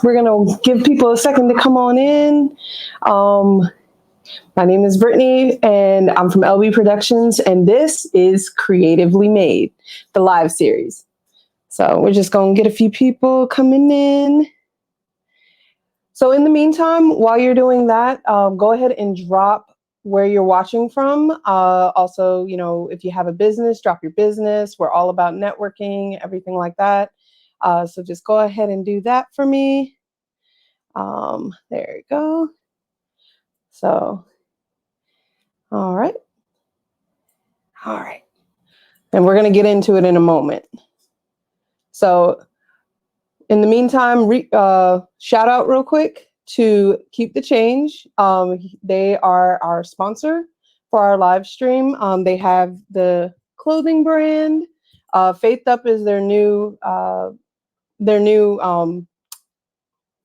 We're going to give people a second to come on in. My name is Brittney, and I'm from LB Productions, and this is Creatively Made, the live series. So we're just going to get a few people coming in. So in the meantime, while you're doing that, go ahead and drop where you're watching from. Also, if you have a business, drop your business. We're all about networking, everything like that. So just go ahead and do that for me. There you go. So, all right. And we're going to get into it in a moment. So in the meantime, shout out real quick to Keep the Change. They are our sponsor for our live stream. They have the clothing brand. Faith Up is their new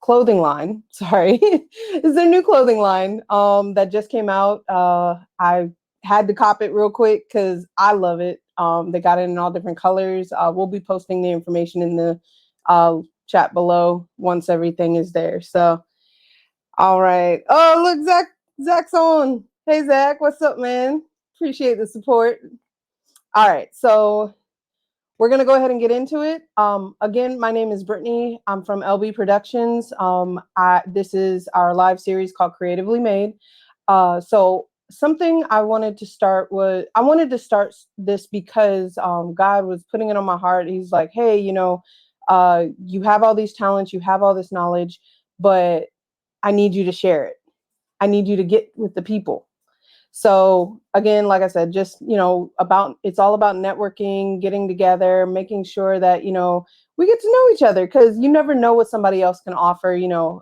clothing line. Sorry, is their new clothing line that just came out. I had to cop it real quick because I love it. They got it in all different colors. We'll be posting the information in the chat below once everything is there. So, all right. Oh, look, Zach's on. Hey, Zach, what's up, man? Appreciate the support. All right, so we're going to go ahead and get into it. Again, my name is Brittney. I'm from LB Productions. This is our live series called Creatively Made. So something I wanted to start this because God was putting it on my heart. He's like, hey, you have all these talents, you have all this knowledge, but I need you to share it. I need you to get with the people. So again, like I said, just, it's all about networking, getting together, making sure that, we get to know each other, because you never know what somebody else can offer.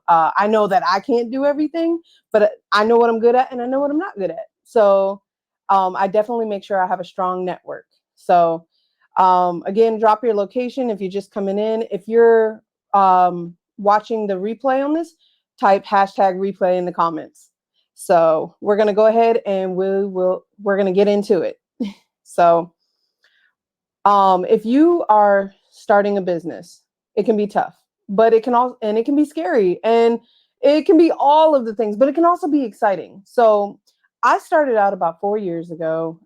I know that I can't do everything, but I know what I'm good at and I know what I'm not good at. So I definitely make sure I have a strong network. So again, drop your location if you're just coming in. If you're watching the replay on this, type #replay in the comments. So we're going to go ahead and we're going to get into it. So if you are starting a business, it can be tough, but it can be scary, and it can be all of the things, but it can also be exciting. So I started out about 4 years ago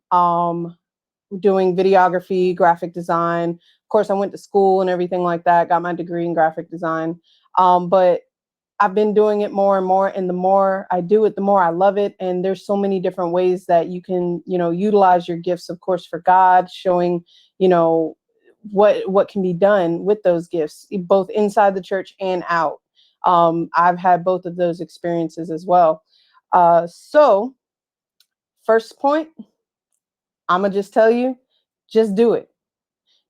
doing videography, graphic design. Of course, I went to school and everything like that, got my degree in graphic design. But I've been doing it more and more, and the more I do it, the more I love it. And there's so many different ways that you can, utilize your gifts, of course, for God, showing, what can be done with those gifts, both inside the church and out. I've had both of those experiences as well. So first point, I'm gonna just tell you, just do it.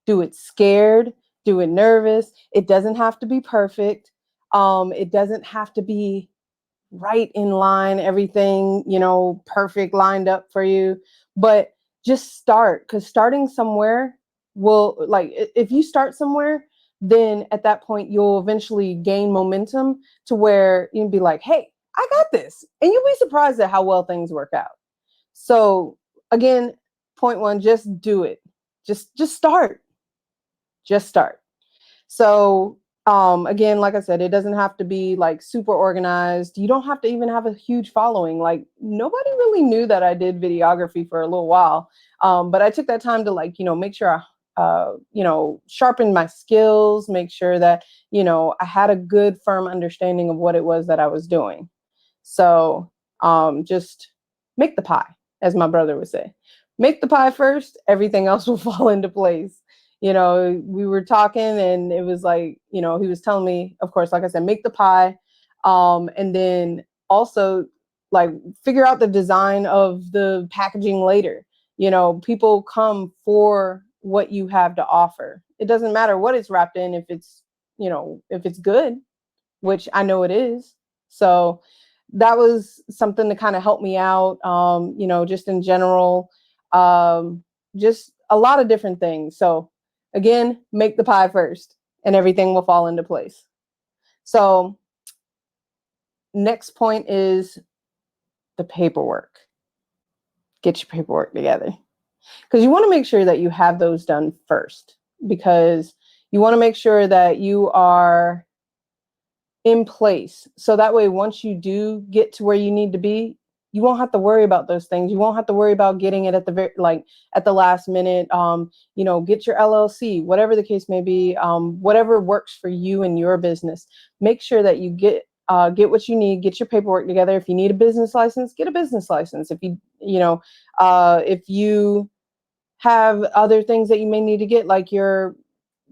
Do it scared, do it nervous. It doesn't have to be perfect. It doesn't have to be right in line, everything, perfect lined up for you, but just start, because starting somewhere if you start somewhere, then at that point, you'll eventually gain momentum to where you'll be like, hey, I got this. And you'll be surprised at how well things work out. So again, point one, just do it. Just start. Just start. So again, like I said, it doesn't have to be like super organized. You don't have to even have a huge following. Like, nobody really knew that I did videography for a little while. But I took that time to make sure I, sharpened my skills, make sure that, I had a good, firm understanding of what it was that I was doing. So just make the pie, as my brother would say. Make the pie first, everything else will fall into place. We were talking, and it was like, he was telling me, of course, like I said, make the pie. And then also figure out the design of the packaging later. People come for what you have to offer. It doesn't matter what it's wrapped in, if it's good, which I know it is. So that was something to kind of help me out, just in general, just a lot of different things. So again, make the pie first and everything will fall into place. So next point is the paperwork. Get your paperwork together, because you want to make sure that you have those done first, because you want to make sure that you are in place. So that way, once you do get to where you need to be, you won't have to worry about those things. You won't have to worry about getting it at the very, like at the last minute. Get your LLC, whatever the case may be, whatever works for you and your business. Make sure that you get what you need, get your paperwork together. If you need a business license, get a business license. If you have other things that you may need to get, like your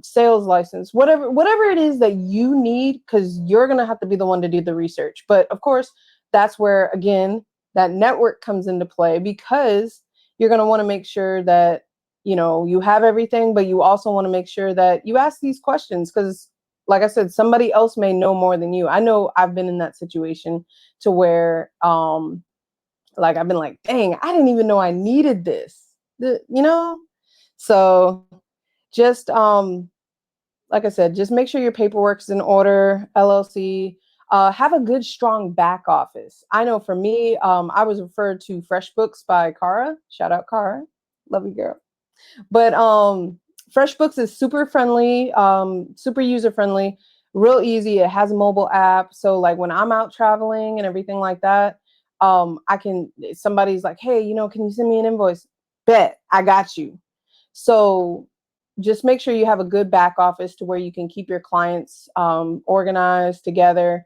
sales license, whatever it is that you need, because you're going to have to be the one to do the research. But of course, that's where, again, that network comes into play, because you're going to want to make sure that, you have everything, but you also want to make sure that you ask these questions, because like I said, somebody else may know more than you. I know I've been in that situation to where, like, I've been like, dang, I didn't even know I needed this, so just, like I said, just make sure your paperwork's in order, LLC. Have a good, strong back office. I know for me, I was referred to FreshBooks by Cara. Shout out Cara. Love you, girl. But FreshBooks is super friendly, super user friendly, real easy. It has a mobile app. So like when I'm out traveling and everything like that, somebody's like, hey, can you send me an invoice? Bet, I got you. So just make sure you have a good back office to where you can keep your clients organized together.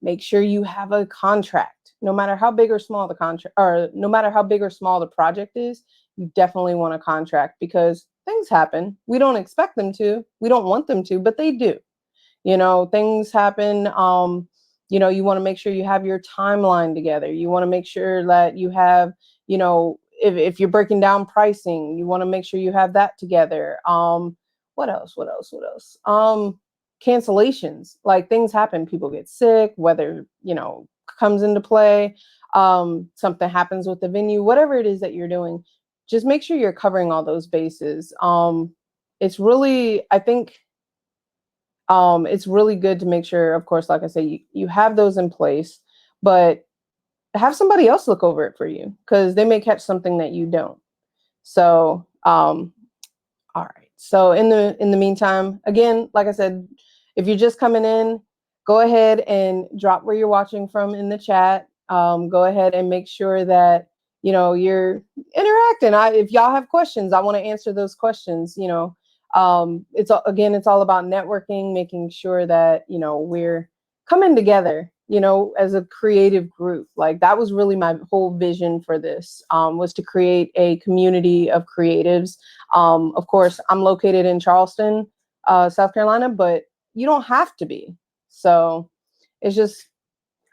Make sure you have a contract, no matter how big or small the contract, or no matter how big or small the project is. You definitely want a contract, because things happen. We don't expect them to. We don't want them to, but they do. Things happen. You want to make sure you have your timeline together. You want to make sure that you have, if you're breaking down pricing, you want to make sure you have that together. What else? Cancellations, like things happen. People get sick, weather, comes into play. Something happens with the venue, whatever it is that you're doing, just make sure you're covering all those bases. It's really, I think, it's really good to make sure, of course, like I say, you have those in place, but have somebody else look over it for you, because they may catch something that you don't. So, all right. So in the meantime, again, like I said, if you're just coming in, go ahead and drop where you're watching from in the chat. Go ahead and make sure that you're interacting. If y'all have questions, I want to answer those questions. It's all about networking, making sure that we're coming together, as a creative group. Like that was really my whole vision for this, was to create a community of creatives. Of course, I'm located in Charleston, South Carolina, but you don't have to be. So it's just,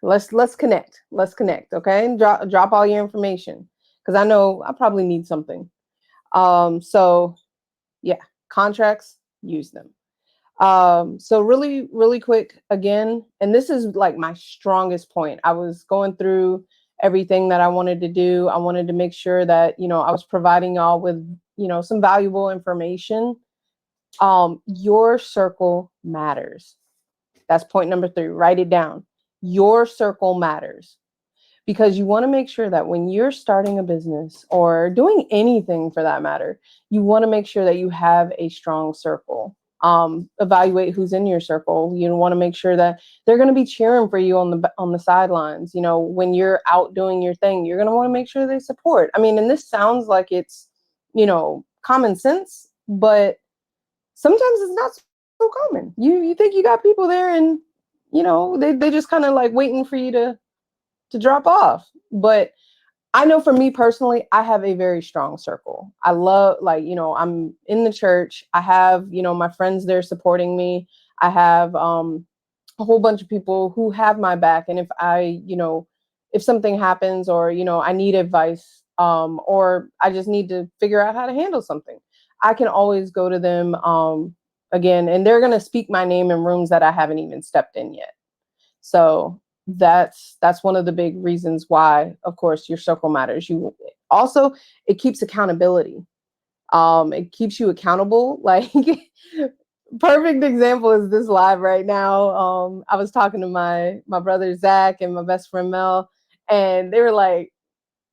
let's connect. Let's connect. Okay. Drop all your information, because I know I probably need something. So yeah, contracts, use them. So really, really quick again, and this is like my strongest point. I was going through everything that I wanted to do. I wanted to make sure that, I was providing y'all with, some valuable information. Your circle matters. That's point number 3. Write it down. Your circle matters, because you want to make sure that when you're starting a business or doing anything for that matter, you want to make sure that you have a strong circle. Evaluate who's in your circle. You want to make sure that they're going to be cheering for you on the sidelines. When you're out doing your thing, you're going to want to make sure they support. I mean, and this sounds like it's, common sense, but sometimes it's not so common. You think you got people there, and they just kind of like waiting for you to drop off. But I know for me personally, I have a very strong circle. I love, like, I'm in the church. I have, my friends there supporting me. I have a whole bunch of people who have my back. And if something happens, or, I need advice, or I just need to figure out how to handle something, I can always go to them, again, and they're going to speak my name in rooms that I haven't even stepped in yet. So that's one of the big reasons why, of course, your circle matters. It keeps accountability. It keeps you accountable. Like, perfect example is this live right now. I was talking to my brother Zach and my best friend Mel, and they were like,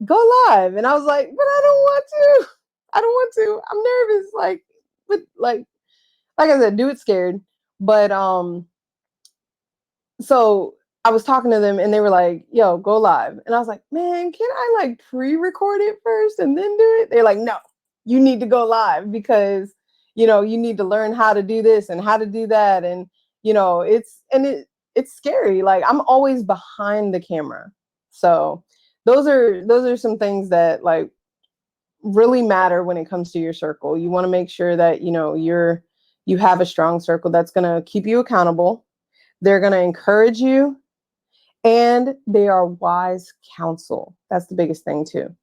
"Go live," and I was like, "But I don't want to. I don't want to. I'm nervous." Like I said, do it scared. But So I was talking to them and they were like, yo, go live. And I was like, man, can I like pre-record it first and then do it? They're like, no, you need to go live because, you need to learn how to do this and how to do that. And, it's scary. Like I'm always behind the camera. So those are some things that like really matter when it comes to your circle. You want to make sure that, you have a strong circle that's going to keep you accountable. They're going to encourage you and they are wise counsel. That's the biggest thing too.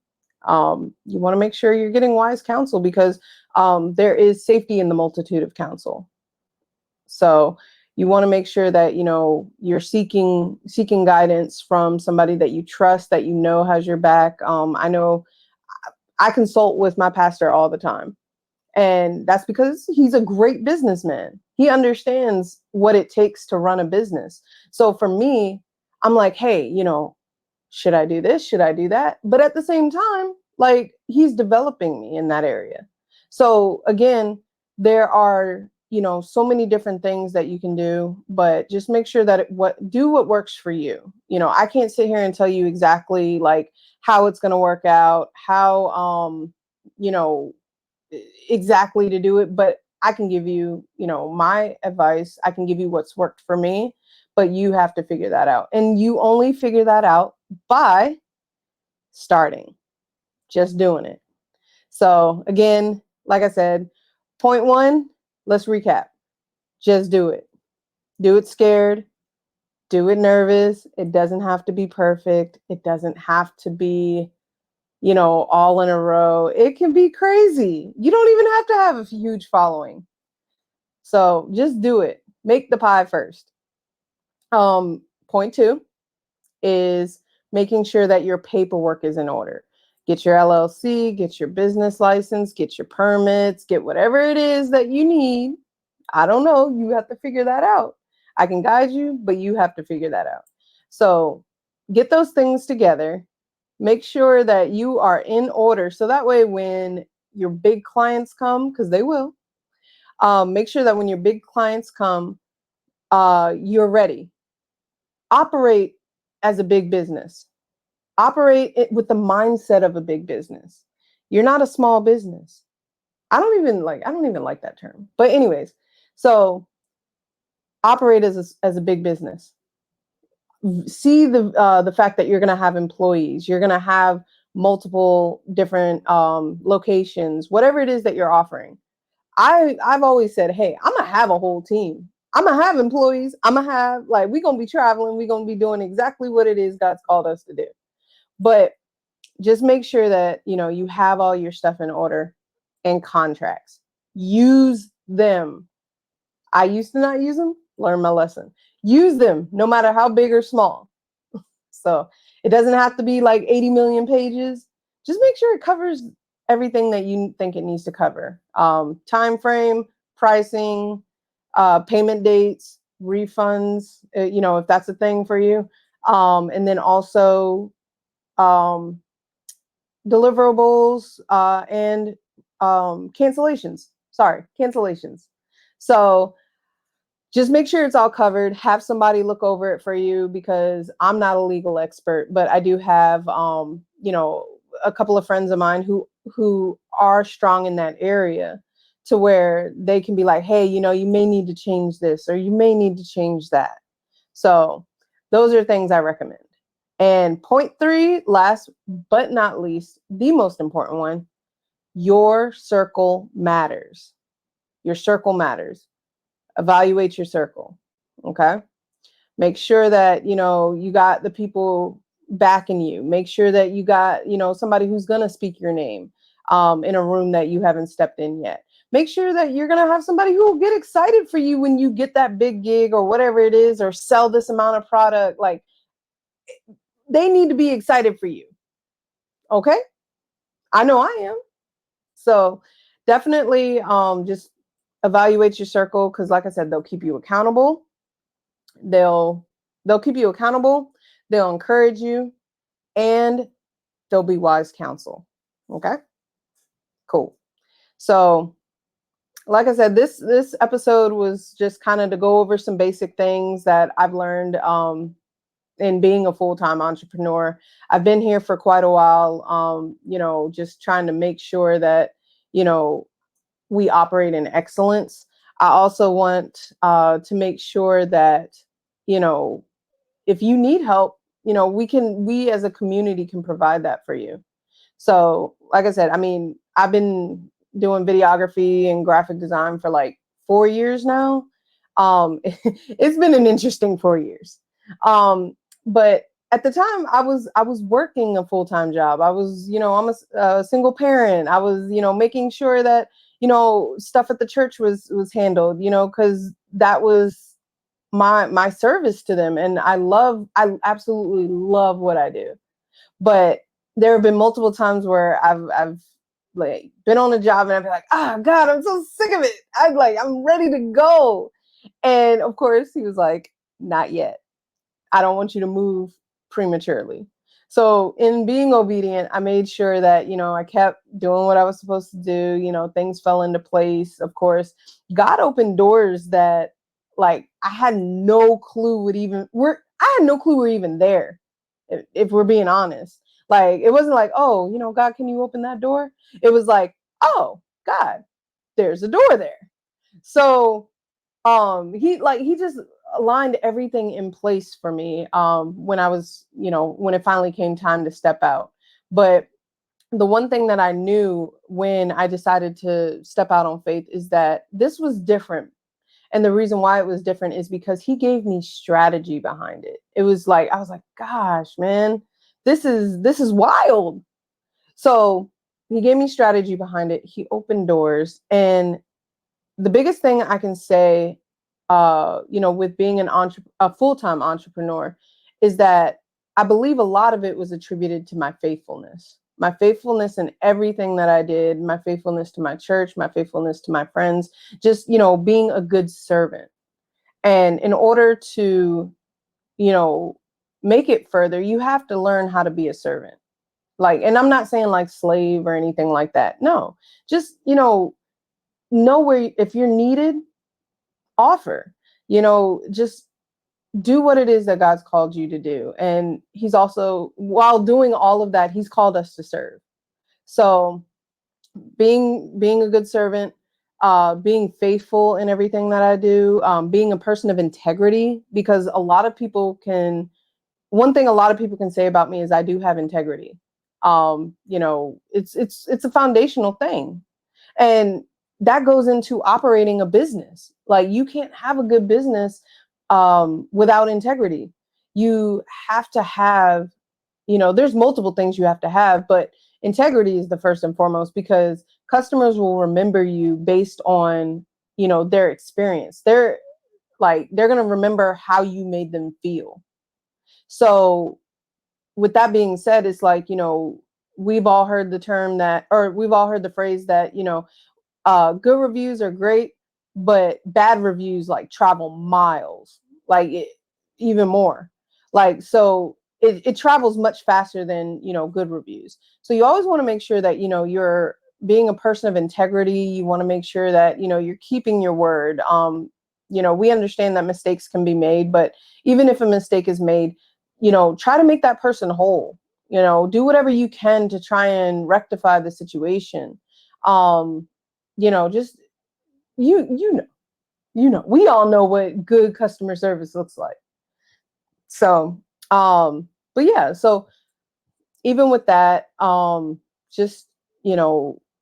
You want to make sure you're getting wise counsel because there is safety in the multitude of counsel. So you want to make sure that you're seeking guidance from somebody that you trust, that has your back. I know I consult with my pastor all the time. And that's because he's a great businessman. He understands what it takes to run a business. So for me, I'm like, hey, should I do this? Should I do that? But at the same time, like he's developing me in that area. So again, there are, so many different things that you can do, but just make sure that do what works for you. I can't sit here and tell you exactly like how it's going to work out, how, you know, exactly to do it, but I can give you, my advice. I can give you what's worked for me, but you have to figure that out. And you only figure that out by starting, just doing it. So again, like I said, point one, let's recap. Just do it. Do it scared. Do it nervous. It doesn't have to be perfect. It doesn't have to be, all in a row. It can be crazy. You don't even have to have a huge following. So just do it. Make the pie first. Point two is making sure that your paperwork is in order. Get your LLC, get your business license, get your permits, get whatever it is that you need. I don't know. You have to figure that out. I can guide you, but you have to figure that out. So get those things together. Make sure that you are in order. So that way, when your big clients come, because they will, make sure that when your big clients come, you're ready. Operate as a big business. Operate it with the mindset of a big business. You're not a small business. I don't even like that term. But anyways, so operate as a big business. See the fact that you're going to have employees. You're going to have multiple different locations, whatever it is that you're offering. I've always said, hey, I'm gonna have a whole team. I'm gonna have employees. I'm gonna have like we're gonna be traveling. We're gonna be doing exactly what it is God's called us to do. But just make sure that you have all your stuff in order and contracts. Use them. I used to not use them. Learn my lesson. Use them, no matter how big or small. So it doesn't have to be like 80 million pages. Just make sure it covers everything that you think it needs to cover. Time frame, pricing, payment dates, refunds, if that's a thing for you. And then also um, deliverables and cancellations. Sorry, cancellations. So just make sure it's all covered. Have somebody look over it for you because I'm not a legal expert, but I do have, a couple of friends of mine who are strong in that area to where they can be like, hey, you may need to change this or you may need to change that. So those are things I recommend. And point three, last but not least, the most important one, your circle matters. Your circle matters. Evaluate your circle. Okay. Make sure that, you got the people backing you. Make sure that you got, somebody who's going to speak your name in a room that you haven't stepped in yet. Make sure that you're going to have somebody who will get excited for you when you get that big gig or whatever it is, or sell this amount of product. Like they need to be excited for you. Okay. I know I am. So definitely just evaluate your circle. Cause like I said, they'll keep you accountable. They'll keep you accountable. They'll encourage you and they'll be wise counsel. Okay, cool. So like I said, this episode was just kind of to go over some basic things that I've learned in being a full-time entrepreneur. I've been here for quite a while, just trying to make sure that, you know, we operate in excellence. I also want to make sure that, you know, if you need help, we as a community can provide that for you. So, like I said, I mean, I've been doing videography and graphic design for like 4 years now. It's been an interesting 4 years. But at the time, I was working a full time job. I was, I'm a single parent. I was, making sure that stuff at the church was handled. Because that was my service to them, and I absolutely love what I do. But there have been multiple times where I've like been on a job and I've been like, oh God, I'm so sick of it. I'm ready to go. And of course he was like, not yet. I don't want you to move prematurely. So in being obedient, I made sure that, I kept doing what I was supposed to do. Things fell into place. Of course, God opened doors that like I had no clue I had no clue were even there. If we're being honest, like, it wasn't like, oh, God, can you open that door? It was like, oh, God, there's a door there. So he just aligned everything in place for me when I was, when it finally came time to step out. But the one thing that I knew when I decided to step out on faith is that this was different. And the reason why it was different is because he gave me strategy behind it. It was like, I was like, gosh, man, this is wild. So he gave me strategy behind it. He opened doors. And the biggest thing I can say, with being a full-time entrepreneur, is that I believe a lot of it was attributed to my faithfulness in everything that I did, my faithfulness to my church, my faithfulness to my friends, just, being a good servant. And in order to, you know, make it further, you have to learn how to be a servant. Like, and I'm not saying like slave or anything like that. No, just, know where, if you're needed, offer, just do what it is that God's called you to do. And he's also, while doing all of that, he's called us to serve. So being a good servant, being faithful in everything that I do, being a person of integrity, because one thing a lot of people can say about me is I do have integrity. It's a foundational thing. And that goes into operating a business. Like, you can't have a good business without integrity. You have to have, there's multiple things you have to have, but integrity is the first and foremost, because customers will remember you based on, their experience. They're going to remember how you made them feel. So with that being said, it's like, we've all heard the term that, or we've all heard the phrase that, good reviews are great, but bad reviews like travel miles, like even more. Like, so it travels much faster than, good reviews. So you always want to make sure that, you're being a person of integrity. You want to make sure that, you're keeping your word. We understand that mistakes can be made, but even if a mistake is made, try to make that person whole. Do whatever you can to try and rectify the situation. Just we all know what good customer service looks like. So but yeah, so even with that, just,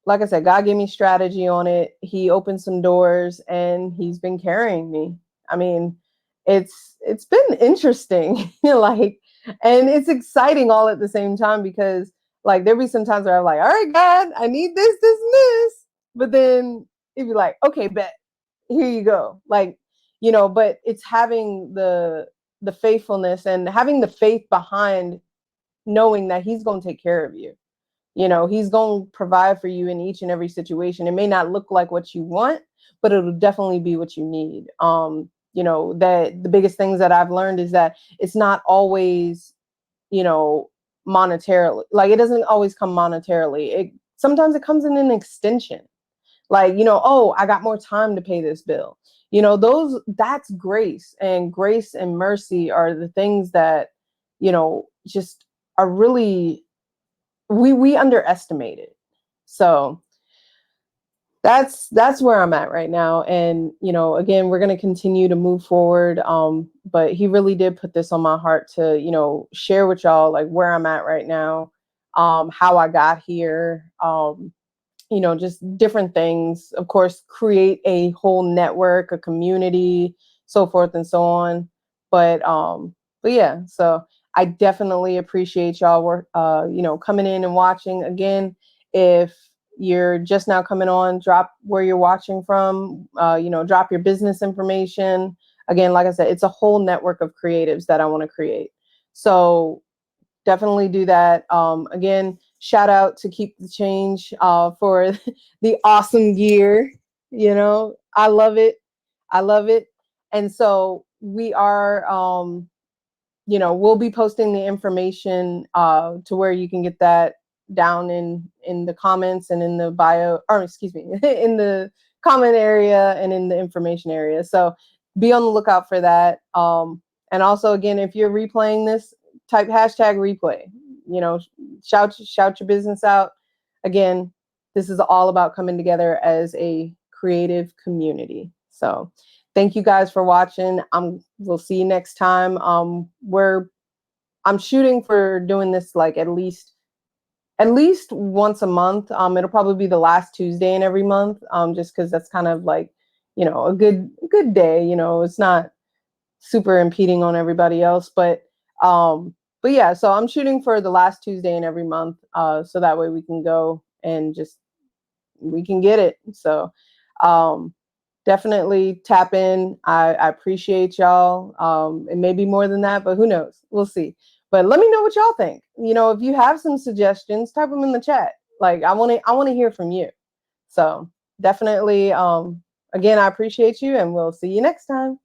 like I said, God gave me strategy on it. He opened some doors and he's been carrying me. I mean, it's been interesting. Like, and it's exciting all at the same time, because like there'll be some times where I'm like, all right, God, I need this and this. But then it'd be like, okay, bet, here you go. Like, but it's having the faithfulness and having the faith behind knowing that he's going to take care of you. He's going to provide for you in each and every situation. It may not look like what you want, but it'll definitely be what you need. That the biggest things that I've learned is that it's not always, monetarily. Like, it doesn't always come monetarily. Sometimes it comes in an extension. Like, oh, I got more time to pay this bill. That's grace, and grace and mercy are the things that, just are really, we underestimate it. So that's where I'm at right now. And, again, we're going to continue to move forward. But he really did put this on my heart to, share with y'all, like, where I'm at right now, how I got here, just different things. Of course, create a whole network, a community, so forth and so on. But yeah, so I definitely appreciate y'all work, coming in and watching. Again, if you're just now coming on, drop where you're watching from, drop your business information. Again, like I said, it's a whole network of creatives that I want to create. So definitely do that. Again, shout out to Keep the Change for the awesome gear. I love it. I love it. And so we are, we'll be posting the information to where you can get that down in the comments and in the bio, or excuse me, in the comment area and in the information area. So be on the lookout for that. And also, again, if you're replaying this, type hashtag replay. Shout your business out. Again, this is all about coming together as a creative community. So thank you guys for watching. We'll see you next time. I'm shooting for doing this like at least once a month. It'll probably be the last Tuesday in every month. Just because that's kind of like, a good day. It's not super impeding on everybody else, but yeah. So I'm shooting for the last Tuesday in every month. So that way we can go and we can get it. So definitely tap in. I appreciate y'all. It may be more than that, but who knows? We'll see. But let me know what y'all think. If you have some suggestions, type them in the chat. Like, I want to hear from you. So definitely, again, I appreciate you, and we'll see you next time.